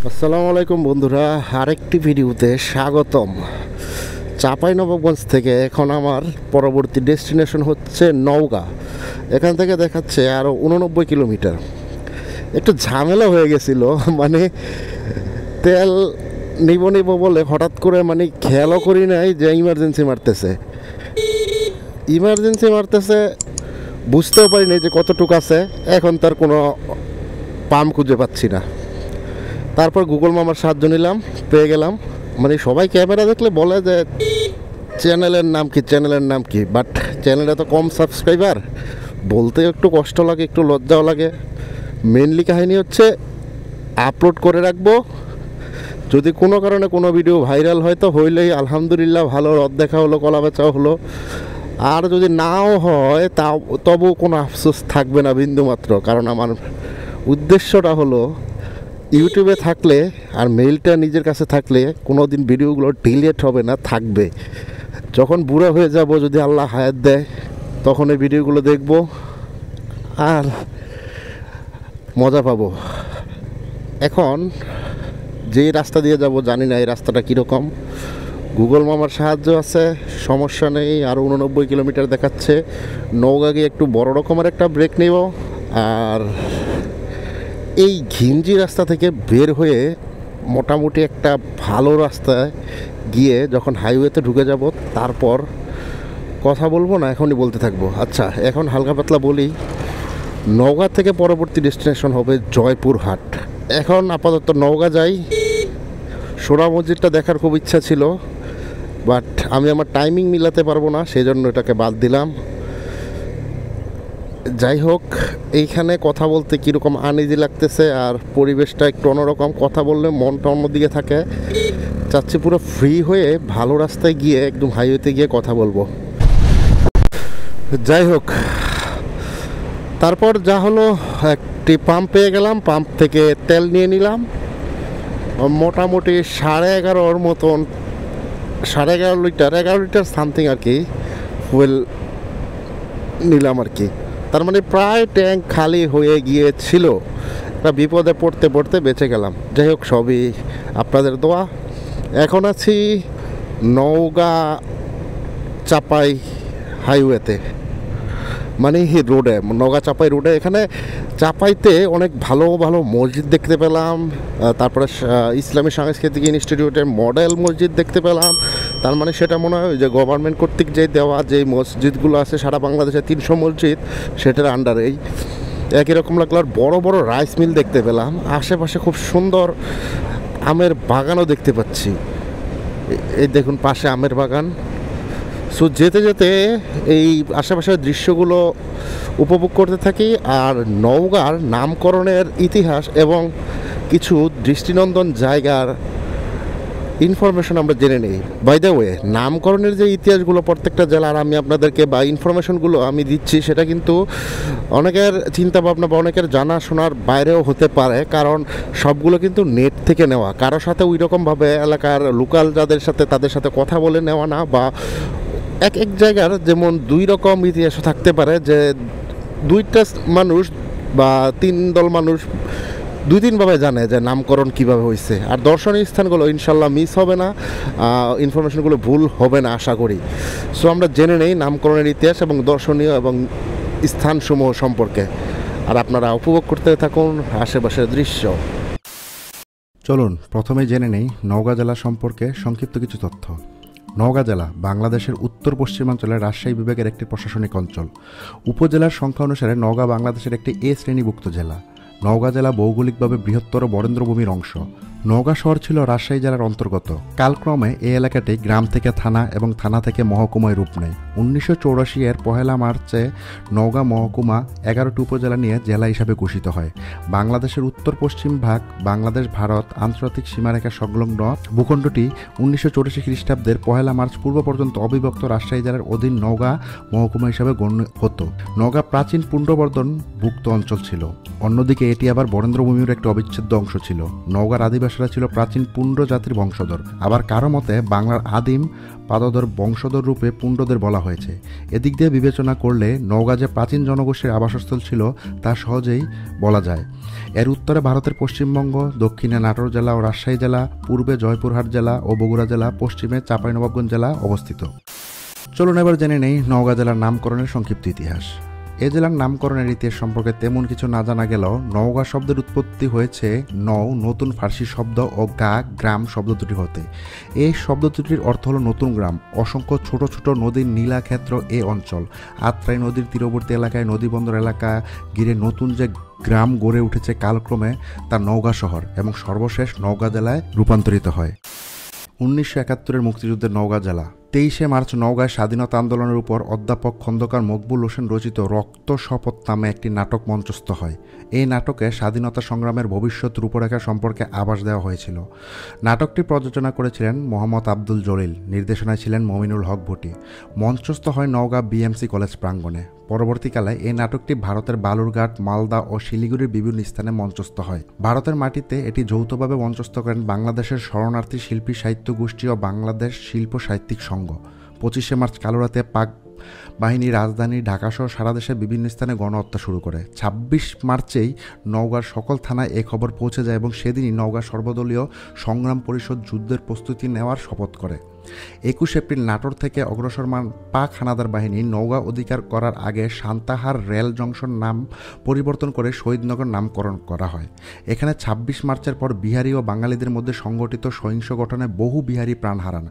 আসসালামু আলাইকুম বন্ধুরা, আরেকটি ভিডিওতে স্বাগতম। চাঁপাইনবাবগঞ্জ থেকে এখন আমার পরবর্তী ডেস্টিনেশন হচ্ছে নওগাঁ। এখান থেকে দেখাচ্ছে আরও 89 কিলোমিটার। একটু ঝামেলা হয়ে গেছিল, মানে তেল নিব বলে হঠাৎ করে খেয়ালও করি নাই যে ইমার্জেন্সি মারতেছে, বুঝতেও পারিনি যে কতটুকু আছে। এখন তার কোনো পাম্প খুঁজে পাচ্ছি না। তারপর গুগল মামার সাহায্য নিলাম, পেয়ে গেলাম। সবাই ক্যামেরা দেখলে বলে যে চ্যানেলের নাম কি, বাট চ্যানেলে তো কম সাবস্ক্রাইবার, বলতে একটু কষ্ট লাগে, একটু লজ্জাও লাগে। মেনলি কাহিনী হচ্ছে আপলোড করে রাখবো, যদি কোনো কারণে কোনো ভিডিও ভাইরাল হয় তো হইলেই আলহামদুলিল্লাহ, ভালো, রদ দেখা হলো, কলা বেচাও হলো। আর যদি নাও হয় তবু কোনো আফসোস থাকবে না বিন্দুমাত্র, কারণ আমার উদ্দেশ্যটা হলো ইউটিউবে থাকলে আর মেইলটা নিজের কাছে থাকলে কোনো দিন ভিডিওগুলো ডিলিট হবে না, থাকবে। যখন বুড়া হয়ে যাব, যদি আল্লাহ হায়াত দেয়, তখন এই ভিডিওগুলো দেখব আর মজা পাবো। এখন যেই রাস্তা দিয়ে যাব জানি না এই রাস্তাটা কীরকম। গুগল মামার সাহায্য আছে, সমস্যা নেই। আরও 89 কিলোমিটার দেখাচ্ছে। নওগাঁ গিয়ে একটু বড় রকমের একটা ব্রেক নেব, আর এই ঘিঞ্জি রাস্তা থেকে বের হয়ে মোটামুটি একটা ভালো রাস্তায় গিয়ে যখন হাইওয়েতে ঢুকে যাব, তারপর কথা বলবো না, এখনই বলতে থাকবো। আচ্ছা, এখন হালকা পাতলা বলি। নওগাঁ থেকে পরবর্তী ডেস্টিনেশন হবে জয়পুরহাট। এখন আপাতত নওগাঁ যাই। সোনা মসজিদটা দেখার খুব ইচ্ছা ছিল, বাট আমি আমার টাইমিং মিলাতে পারবো না, সেই জন্য এটাকে বাদ দিলাম। যাই হোক, এইখানে কথা বলতে কীরকম আনইজি লাগতেছে, আর পরিবেশটা একটু অন্যরকম। কথা বললে মনটা অন্যদিকে থাকে। চাচ্ছি পুরো ফ্রি হয়ে ভালো রাস্তায় গিয়ে একদম হাইওয়েতে গিয়ে কথা বলবো। যাই হোক, তারপর যা হলো, একটি পাম্প পেয়ে গেলাম, পাম্প থেকে তেল নিয়ে নিলাম। মোটামুটি 11.5 মতন, 11.5 লিটার সামথিং আর কি ফুয়েল নিলাম আর কি। তার প্রায় ট্যাঙ্ক খালি হয়ে গিয়েছিল। একটা বিপদে পড়তে পড়তে বেঁচে গেলাম। যাই হোক, সবই আপনাদের দোয়া। এখন আছি নওগাঁ চাপাই হাইওয়েতে, রোডে, নওগাঁ চাপাই রোডে। এখানে চাপাইতে অনেক ভালো ভালো মসজিদ দেখতে পেলাম। তারপরে ইসলামী সাংস্কৃতিক ইনস্টিটিউটের মডেল মসজিদ দেখতে পেলাম। তার সেটা মনে হয় যে গভর্নমেন্ট কর্তৃক যে দেওয়া যে মসজিদগুলো আছে সারা বাংলাদেশে 300 মসজিদ, সেটার আন্ডারেই। একই রকম লাগলো। আর বড় বড় রাইস মিল দেখতে পেলাম। আশেপাশে খুব সুন্দর আমের বাগানও দেখতে পাচ্ছি। এই দেখুন, পাশে আমের বাগান। সো যেতে যেতে এই আশেপাশের দৃশ্যগুলো উপভোগ করতে থাকি, আর নওগাঁর নামকরণের ইতিহাস এবং কিছু দৃষ্টিনন্দন জায়গার ইনফরমেশন আমরা জেনে নিই। বাই দ্য ওয়ে, নামকরণের যে ইতিহাসগুলো প্রত্যেকটা জেলার আমি আপনাদেরকে বা ইনফরমেশনগুলো আমি দিচ্ছি, সেটা কিন্তু অনেকের চিন্তাভাবনা বা অনেকের জানাশোনার বাইরেও হতে পারে, কারণ সবগুলো কিন্তু নেট থেকে নেওয়া। কারোর সাথে ওই রকমভাবে এলাকার লোকাল যাদের সাথে, তাদের সাথে কথা বলে নেওয়া না। বা এক এক জায়গার যেমন 2 রকম ইতিহাসও থাকতে পারে, যে 2টা মানুষ বা 3 দল মানুষ 2-3ভাবে জানে যে নামকরণ কিভাবে হয়েছে। আর দর্শনীয় স্থানগুলো ইনশাল্লাহ মিস হবে না, ইনফরমেশনগুলো ভুল হবে না আশা করি। সো আমরা জেনে নেই নামকরণের ইতিহাস এবং দর্শনীয় এবং স্থানসমূহ সম্পর্কে, আর আপনারা উপভোগ করতে থাকুন আশেপাশের দৃশ্য। চলুন প্রথমে জেনে নেই নওগাঁ জেলা সম্পর্কে সংক্ষিপ্ত কিছু তথ্য। নওগাঁ জেলা বাংলাদেশের উত্তর পশ্চিমাঞ্চলের রাজশাহী বিভাগের একটি প্রশাসনিক অঞ্চল। উপজেলার সংখ্যা অনুসারে নওগাঁ বাংলাদেশের একটি এ শ্রেণীভুক্ত জেলা। নওগাঁ জেলা ভৌগোলিকভাবে বৃহত্তর বরেন্দ্রভূমির অংশ। নওগাঁ শহর ছিল রাজশাহী জেলার অন্তর্গত। কালক্রমে এই এলাকাটি গ্রাম থেকে থানা এবং থানা থেকে মহকুমায় রূপ নেয়। 1984 এর 1 মার্চে নওগাঁ মহকুমা 11টি উপজেলা নিয়ে জেলা হিসাবে ঘোষিত হয়। বাংলাদেশের উত্তর পশ্চিম ভাগ বাংলাদেশ ভারত আন্তর্জাতিক সীমারেখা সংলগ্ন ভূখণ্ডটি 1984 খ্রিস্টাব্দের 1 মার্চ পূর্ব পর্যন্ত অবিভক্ত রাজশাহী জেলার অধীন নওগাঁ মহকুমা হিসাবে গণ্য হতো। নওগাঁ প্রাচীন পুণ্ড্রবর্ধন ভুক্ত অঞ্চল ছিল। অন্যদিকে এটি আবার বরেন্দ্রভূমির একটি অবিচ্ছেদ্য অংশ ছিল। নওগাঁর আদিবাসী রাজহাঁসরা ছিল প্রাচীন পুণ্ড জাতির বংশধর। আবার কারো মতে বাংলার আদিম পাদধর বংশধর রূপে পুণ্ডদের বলা হয়েছে। এদিক দিয়ে বিবেচনা করলে নওগাঁ যে প্রাচীন জনগোষ্ঠীর আবাসস্থল ছিল তা সহজেই বলা যায়। এর উত্তরে ভারতের পশ্চিমবঙ্গ, দক্ষিণে নাটোর জেলা ও রাজশাহী জেলা, পূর্বে জয়পুরহাট জেলা ও বগুড়া জেলা, পশ্চিমে চাঁপাইনবাবগঞ্জ জেলা অবস্থিত। চলুন এবার জেনে নেই নওগাঁ জেলার নামকরণের সংক্ষিপ্ত ইতিহাস। এ জেলার নামকরণের ইতিহাস সম্পর্কে তেমন কিছু না জানা গেলেও নওগাঁ শব্দের উৎপত্তি হয়েছে নতুন ফার্সি শব্দ ও গ্রাম শব্দ দুটি হতে। এই শব্দ দুটির অর্থ হলো নতুন গ্রাম। অসংখ্য ছোট ছোট নদীর নীলাক্ষেত্র এ অঞ্চল। আত্রাই নদীর তীরবর্তী এলাকায় নদীবন্দর এলাকা ঘিরে নতুন যে গ্রাম গড়ে উঠেছে কালক্রমে তা নওগাঁ শহর এবং সর্বশেষ নওগাঁ জেলায় রূপান্তরিত হয়। 1971 মুক্তিযুদ্ধের নওগাঁ জেলা। 23শে মার্চ নওগাঁয় স্বাধীনতা আন্দোলনের উপর অধ্যাপক খন্দকার মকবুল হোসেন রচিত রক্ত শপথ নামে একটি নাটক মঞ্চস্থ হয়। এই নাটকে স্বাধীনতা সংগ্রামের ভবিষ্যৎ রূপরেখা সম্পর্কে আভাস দেওয়া হয়েছিল। নাটকটি প্রযোজনা করেছিলেন মোহাম্মদ আব্দুল জলিল, নির্দেশনায় ছিলেন মমিনুল হক ভুটি। মঞ্চস্থ হয় নওগাঁ বিএমসি কলেজ প্রাঙ্গণে। পরবর্তীকালে এই নাটকটি ভারতের বালুরঘাট, মালদা ও শিলিগুড়ির বিভিন্ন স্থানে মঞ্চস্থ হয়। ভারতের মাটিতে এটি যৌথভাবে মঞ্চস্থ করেন বাংলাদেশের শরণার্থী শিল্পী সাহিত্য গোষ্ঠী ও বাংলাদেশ শিল্প সাহিত্যিক সংঘ। 25শে মার্চ কালরাতে পাক বাহিনী রাজধানী ঢাকাসহ সারা দেশের বিভিন্ন স্থানে গণহত্যা শুরু করে। 26 মার্চেই নওগাঁর সকল থানায় এ খবর পৌঁছে যায় এবং সেদিনই নওগাঁ সর্বদলীয় সংগ্রাম পরিষদ যুদ্ধের প্রস্তুতি নেওয়ার শপথ করে। 21 এপ্রিল নাটোর থেকে অগ্রসরমান পাক হানাদার বাহিনী নওগাঁ অধিকার করার আগে সান্তাহার রেল জংশন নাম পরিবর্তন করে শহীদনগর নামকরণ করা হয়। এখানে 26 মার্চের পর বিহারি ও বাঙালিদের মধ্যে সংগঠিত সহিংস ঘটনে বহু বিহারি প্রাণ হারান।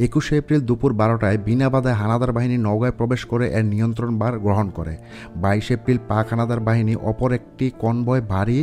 21 এপ্রিল দুপুর 12টায় বিনা বাধায় হানাদার বাহিনী নওগাঁয় প্রবেশ করে এর নিয়ন্ত্রণভার গ্রহণ করে। 22 এপ্রিল পাক হানাদার বাহিনী অপর একটি কনভয় ভারী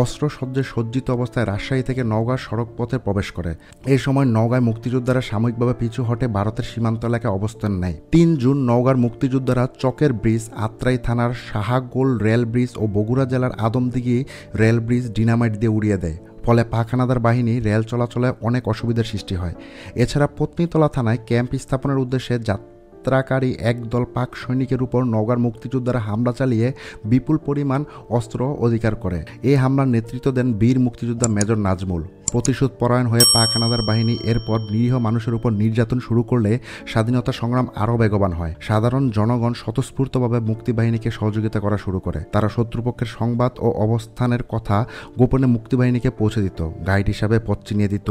অস্ত্রসজ্জায় সজ্জিত অবস্থায় রাজশাহী থেকে নওগাঁ সড়ক পথে প্রবেশ করে। এই সময় নওগাঁয় মুক্তিযোদ্ধারা সাময়িকভাবে পিছু হটে ভারতের সীমান্ত এলাকায় অবস্থান নেয়। 3 জুন নওগাঁর মুক্তিযোদ্ধারা চকের ব্রিজ, আত্রাই থানার শাহাগোল রেল ব্রিজ ও বগুড়া জেলার আদমদিঘি রেল ব্রিজ ডিনামাইট দিয়ে উড়িয়ে দেয়। ফলে পাক হানাদার বাহিনী রেল চলাচলে অনেক অসুবিধার সৃষ্টি হয়। এছাড়া পত্নীতলা থানায় ক্যাম্প স্থাপনের উদ্দেশ্যে যাত্রাকারী একদল পাক সৈনিকের উপর নওগাঁর মুক্তিযোদ্ধারা হামলা চালিয়ে বিপুল পরিমাণ অস্ত্র অধিকার করে। এই হামলার নেতৃত্ব দেন বীর মুক্তিযোদ্ধা মেজর নাজমুল। প্রতিশোধ পরায়ণ হয়ে পাক হানাদার বাহিনী এরপর নিরীহ মানুষের উপর নির্যাতন শুরু করলে স্বাধীনতা সংগ্রাম আরও বেগবান হয়। সাধারণ জনগণ স্বতঃস্ফূর্তভাবে মুক্তিবাহিনীকে সহযোগিতা করা শুরু করে। তারা শত্রুপক্ষের সংবাদ ও অবস্থানের কথা গোপনে মুক্তিবাহিনীকে পৌঁছে দিত, গাইড হিসাবে পথ চিনিয়ে দিত।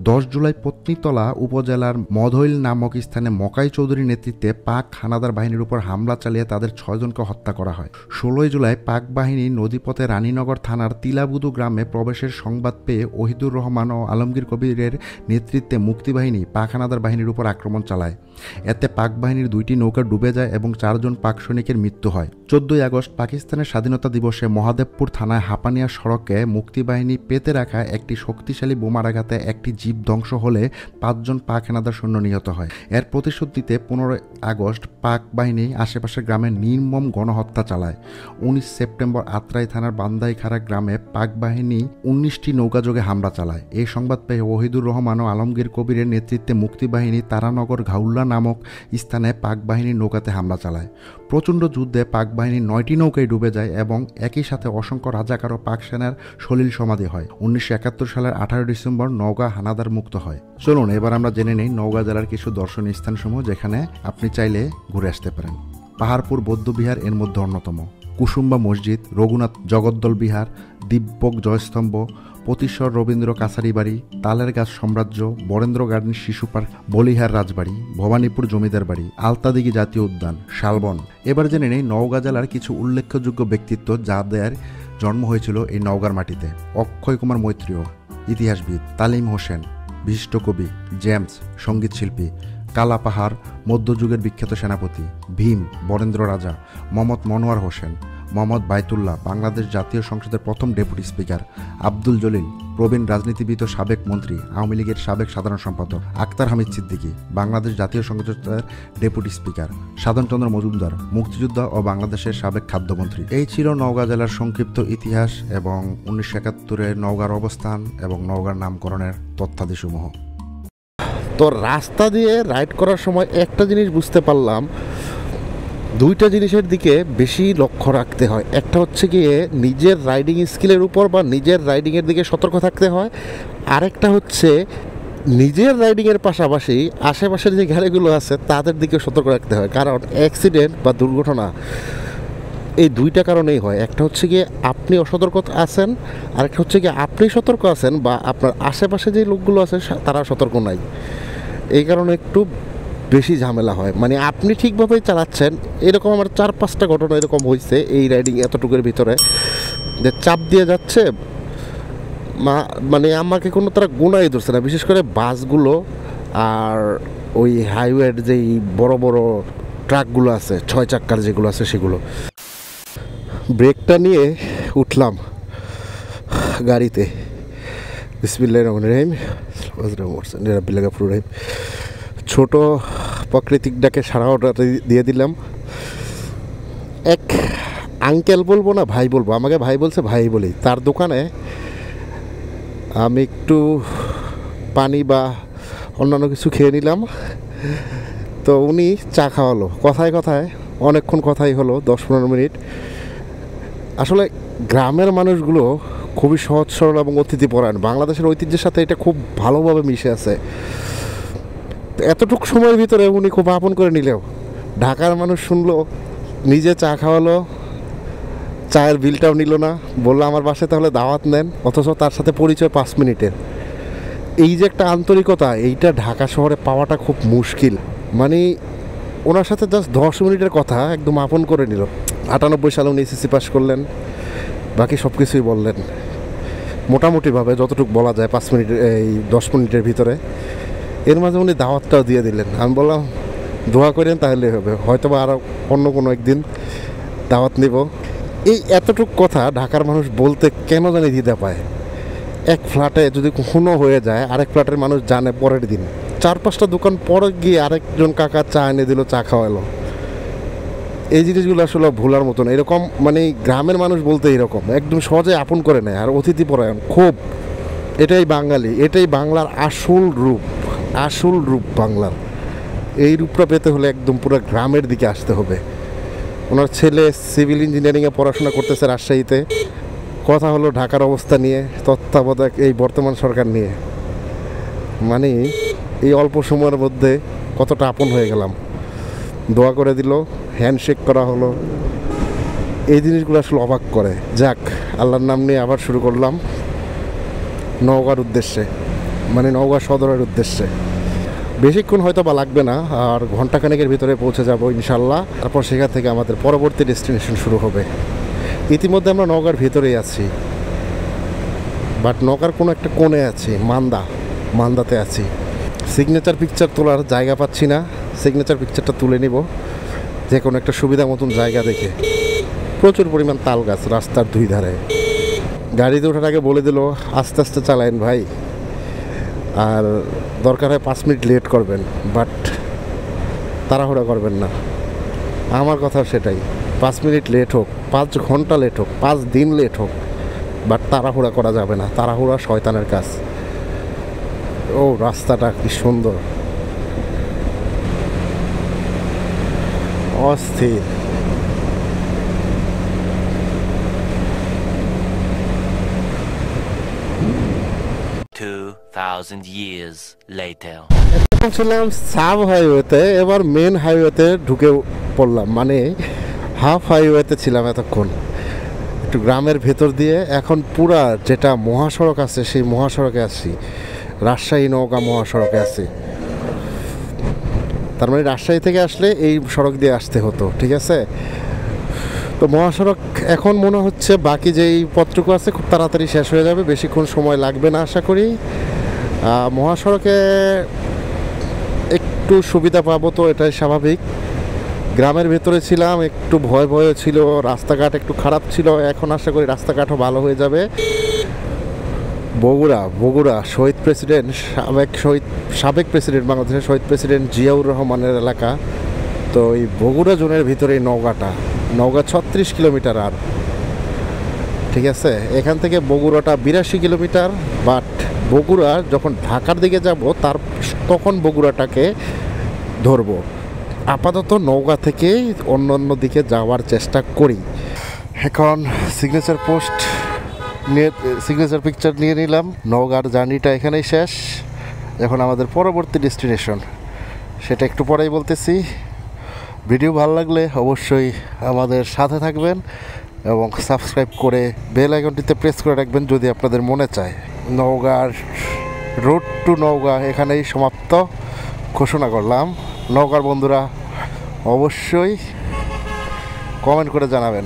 10 জুলাই পত্নীতলা উপজেলার মধইল নামক স্থানে মকাই চৌধুরীর নেতৃত্বে পাক হানাদার বাহিনীর উপর হামলা চালিয়ে তাদের 6 জনকে হত্যা করা হয়। 16 জুলাই পাক বাহিনী নদীপথে রানীনগর থানার তিলাবুদু গ্রামে প্রবেশের সংবাদ পেয়ে ওহিদুর রহমান ও আলমগীর কবিরের নেতৃত্বে মুক্তিবাহিনী পাক হানাদার বাহিনীর উপর আক্রমণ চালায়। এতে পাক বাহিনীর 2টি নৌকা ডুবে যায় এবং 4 জন পাক সৈনিকের মৃত্যু হয়। 14 আগস্ট পাকিস্তানের স্বাধীনতা দিবসে মহাদেবপুর থানায় হাপানিয়া সড়কে মুক্তিবাহিনী পেতে রাখা একটি শক্তিশালী বোমার আঘাতে একটি জিপ ধ্বংস হলে 5 জন পাক হানাদার সৈন্য নিহত হয়। এর প্রতিশোধ নিতে 15 আগস্ট পাক বাহিনী আশেপাশের গ্রামে নির্মম গণহত্যা চালায়। 19 সেপ্টেম্বর আত্রাই থানার বান্দাইখাড়া গ্রামে পাক বাহিনী 19টি নৌকাযোগে হামলা চালায়। এই সংবাদ পেয়ে ওহিদুর রহমান ও আলমগীর কবিরের নেতৃত্বে মুক্তিবাহিনী তারানগর ঘাউল্লা নামক স্থানে পাক বাহিনীর নৌকাতে হামলা চালায়। প্রচণ্ড যুদ্ধে পাক বাহিনীর 9টি নৌকায় ডুবে যায় এবং একই সাথে অসংখ্য রাজাকার ও পাক সেনার সলিল সমাধি হয়। 1971 সালের 18 ডিসেম্বর নওগাঁ হানাদার মুক্ত হয়। চলুন এবার আমরা জেনে নেই নওগাঁ জেলার কিছু দর্শনীয় স্থানসমূহ যেখানে আপনি চাইলে ঘুরে আসতে পারেন। পাহাড়পুর বৌদ্ধবিহার এর মধ্যে অন্যতম। কুসুম্বা মসজিদ, রঘুনাথ জগদ্দল বিহার, দিব্যক জয়স্তম্ভ, পতিশ্বর রবীন্দ্র কাছারি বাড়ি, তালের গাছ সাম্রাজ্য, বরেন্দ্র গার্ডেন শিশু পার্ক, বলিহার রাজবাড়ি, ভবানীপুর জমিদার বাড়ি, আলতাদিঘি জাতীয় উদ্যান, শালবন। এবার জেনে নেই নওগাঁ জেলার কিছু উল্লেখযোগ্য ব্যক্তিত্ব যাদের জন্ম হয়েছিল এই নওগাঁর মাটিতে। অক্ষয় কুমার মৈত্রীয়, ইতিহাসবিদ। তালিম হোসেন, বিশিষ্ট কবি। জেমস, সঙ্গীত শিল্পী। কালা পাহাড়, মধ্যযুগের বিখ্যাত সেনাপতি। ভীম, বরেন্দ্র রাজা। মোহাম্মদ মনোয়ার হোসেন, মোহাম্মদ বাইতুল্লাহ, বাংলাদেশ জাতীয় সংসদের প্রথম ডেপুটি স্পিকার। আব্দুল জলিল, প্রবীণ রাজনীতিবিদ ও সাবেক মন্ত্রী, আওয়ামী লীগের সাবেক সাধারণ সম্পাদক। আক্তার হামিদ সিদ্দিকী, বাংলাদেশ জাতীয় সংসদের ডেপুটি স্পিকার। সাধনচন্দ্র মজুমদার, মুক্তিযোদ্ধা ও বাংলাদেশের সাবেক খাদ্যমন্ত্রী। এই ছিল নওগাঁ জেলার সংক্ষিপ্ত ইতিহাস এবং 1971 নওগাঁর অবস্থান এবং নওগাঁর নামকরণের তথ্যাদিসমূহ। তো রাস্তা দিয়ে রাইড করার সময় একটা জিনিস বুঝতে পারলাম, দুইটা জিনিসের দিকে বেশি লক্ষ্য রাখতে হয়। একটা হচ্ছে গিয়ে নিজের রাইডিং স্কিলের উপর বা নিজের রাইডিংয়ের দিকে সতর্ক থাকতে হয়। আরেকটা হচ্ছে নিজের রাইডিংয়ের পাশাপাশি আশেপাশের যে গাড়িগুলো আছে তাদের দিকে সতর্ক রাখতে হয়, কারণ অ্যাক্সিডেন্ট বা দুর্ঘটনা এই দুইটা কারণেই হয়। একটা হচ্ছে গিয়ে আপনি অসতর্ক আছেন, আরেকটা হচ্ছে গিয়ে আপনি সতর্ক আছেন বা আপনার আশেপাশে যে লোকগুলো আছে তারা সতর্ক নাই। এই কারণে একটু বেশি ঝামেলা হয়। মানে আপনি ঠিকভাবেই চালাচ্ছেন, এরকম আমার 4-5টা ঘটনা এরকম হয়েছে এই রাইডিং এতটুকুর ভিতরে, যে চাপ দিয়ে যাচ্ছে মানে আমাকে কোনো তারা গুণাই ধরছে না, বিশেষ করে বাসগুলো আর ওই হাইওয়ের যেই বড় বড় ট্রাকগুলো আছে 6 চাক্কার যেগুলো আছে সেগুলো। ব্রেকটা নিয়ে উঠলাম গাড়িতে, বিসমিল্লাহির রহমানির রহিম, রাব্বিল গাফুর রহিম। ছোট প্রাকৃতিক ডাকে সারা অর্ডার দিয়ে দিলাম। এক আঙ্কেল বলবো না ভাই বলবো, আমাকে ভাই বলছে ভাই বলি, তার দোকানে আমি একটু পানি বা অন্যান্য কিছু খেয়ে নিলাম। তো উনি চা খাওয়ালো, কথায় কথায় অনেকক্ষণ কথাই হলো, 10-15 মিনিট। আসলে গ্রামের মানুষগুলো খুবই সহজ সরল এবং অতিথিপরায়ণ, বাংলাদেশের ঐতিহ্যের সাথে এটা খুব ভালোভাবে মিশে আছে। এতটুকু সময়ের ভিতরে উনি খুব আপন করে নিলেও ঢাকার মানুষ শুনলো, নিজে চা খাওয়ালো, চায়ের বিলটাও নিল না, বললো আমার বাসায় তাহলে দাওয়াত নেন, অথচ তার সাথে পরিচয় 5 মিনিটের। এই যে একটা আন্তরিকতা, এইটা ঢাকা শহরে পাওয়াটা খুব মুশকিল। মানে ওনার সাথে জাস্ট 10 মিনিটের কথা একদম আপন করে নিল। 98 সালে উনি এসএসসি পাস করলেন, বাকি সব কিছুই বললেন মোটামুটিভাবে যতটুকু বলা যায় 5 মিনিট এই 10 মিনিটের ভিতরে। এর মাঝে উনি দাওয়াতটাও দিয়ে দিলেন। আমি বললাম দোয়া করেন তাহলে হবে, হয়তো বা আরও অন্য কোনো একদিন দাওয়াত নিব। এই এতটুকু কথা ঢাকার মানুষ বলতে কেন জানি দ্বিধা পায়। এক ফ্ল্যাটে যদি কখনো হয়ে যায়, আরেক ফ্ল্যাটের মানুষ জানে পরের দিন, 4-5টা দোকান পরে গিয়ে আরেকজন কাকা চা এনে দিল, চা খাওয়ালো। এই জিনিসগুলো আসলে ভোলার মতন। এরকম মানে গ্রামের মানুষ বলতে এরকম একদম সহজে আপন করে নেয় আর অতিথিপরায়ণ খুব। এটাই বাঙালি, এটাই বাংলার আসল রূপ, আসল রূপ বাংলার। এই রূপটা পেতে হলে একদম পুরো গ্রামের দিকে আসতে হবে। ওনার ছেলে সিভিল ইঞ্জিনিয়ারিংয়ে পড়াশোনা করতেছে রাজশাহীতে। কথা হলো ঢাকার অবস্থা নিয়ে, তত্ত্বাবধায়ক এই বর্তমান সরকার নিয়ে। মানে এই অল্প সময়ের মধ্যে কতটা আপন হয়ে গেলাম। দোয়া করে দিল, হ্যান্ডশেক করা হলো। এই জিনিসগুলো আসলে অবাক করে। যাক, আল্লাহর নাম নিয়ে আবার শুরু করলাম নওগাঁর উদ্দেশ্যে, মানে নওগাঁ সদরের উদ্দেশ্যে। বেশিক্ষণ হয়তো বা লাগবে না, আর ঘন্টাখানেকের ভিতরে পৌঁছে যাব ইনশাল্লাহ। তারপর সেখান থেকে আমাদের পরবর্তী ডেস্টিনেশন শুরু হবে। ইতিমধ্যে আমরা নওগাঁর ভিতরেই আছি, বাট নওগাঁর কোনো একটা কোণে আছি, মান্দাতে আছি। সিগনেচার পিকচার তোলার জায়গা পাচ্ছি না, সিগনেচার পিকচারটা তুলে নিব যে কোনো একটা সুবিধা মতন জায়গা দেখে। প্রচুর পরিমাণ তাল গাছ রাস্তার দুই ধারে। গাড়িতে ওঠার আগে বলে দিল আস্তে আস্তে চালায়েন ভাই, আর দরকার হয় 5 মিনিট লেট করবেন, বাট তাড়াহুড়া করবেন না। আমার কথা সেটাই, 5 মিনিট লেট হোক, 5 ঘন্টা লেট হোক, 5 দিন লেট হোক, বাট তাড়াহুড়া করা যাবে না। তাড়াহুড়া শয়তানের কাজ। ও রাস্তাটা কি সুন্দর, অস্থির। 2000 years later. এখন ছিলাম সাব হাইওয়েতে, এবার মেন হাইওয়েতে ঢুকে পড়লাম। মানে হাফ হাইওয়েতে ছিলাম এতক্ষণ, একটু গ্রামের ভেতর দিয়ে। এখন পুরা যেটা মহাসড়ক আছে সেই মহাসড়কে আছি, রাজশাহী নওগাঁ মহাসড়কে আছি। তার মানে রাজশাহী থেকে আসলে এই সড়ক দিয়ে আসতে হতো, ঠিক আছে। তো মহাসড়ক এখন মনে হচ্ছে বাকি যেই পথটুকু আছে খুব তাড়াতাড়ি শেষ হয়ে যাবে, বেশিক্ষণ সময় লাগবে না আশা করি। মহাসড়কে একটু সুবিধা পাবো তো এটাই স্বাভাবিক। গ্রামের ভেতরে ছিলাম, একটু ভয় ছিল, রাস্তাঘাট একটু খারাপ ছিল। এখন আশা করি রাস্তাঘাটও ভালো হয়ে যাবে। বগুড়া শহীদ প্রেসিডেন্ট, সাবেক প্রেসিডেন্ট, বাংলাদেশের শহীদ প্রেসিডেন্ট জিয়াউর রহমানের এলাকা। তো এই বগুড়া জোনের ভিতরে নওগাঁ 36 কিলোমিটার। আর ঠিক আছে, এখান থেকে বগুড়াটা 82 কিলোমিটার। বাট বগুড়া যখন ঢাকার দিকে যাব তখন বগুড়াটাকে ধরবো। আপাতত নওগাঁ থেকে অন্য দিকে যাওয়ার চেষ্টা করি। এখন সিগনেচার পোস্ট নিয়ে সিগনেচার পিকচার নিয়ে নিলাম। নওগাঁর জার্নিটা এখানেই শেষ। এখন আমাদের পরবর্তী ডেস্টিনেশন, সেটা একটু পরেই বলতেছি। ভিডিও ভালো লাগলে অবশ্যই আমাদের সাথে থাকবেন এবং সাবস্ক্রাইব করে বেল আইকনটিতে প্রেস করে রাখবেন যদি আপনাদের মনে চায়। নওগাঁর রোড টু নওগাঁ এখানেই সমাপ্ত ঘোষণা করলাম। নওগাঁর বন্ধুরা অবশ্যই কমেন্ট করে জানাবেন।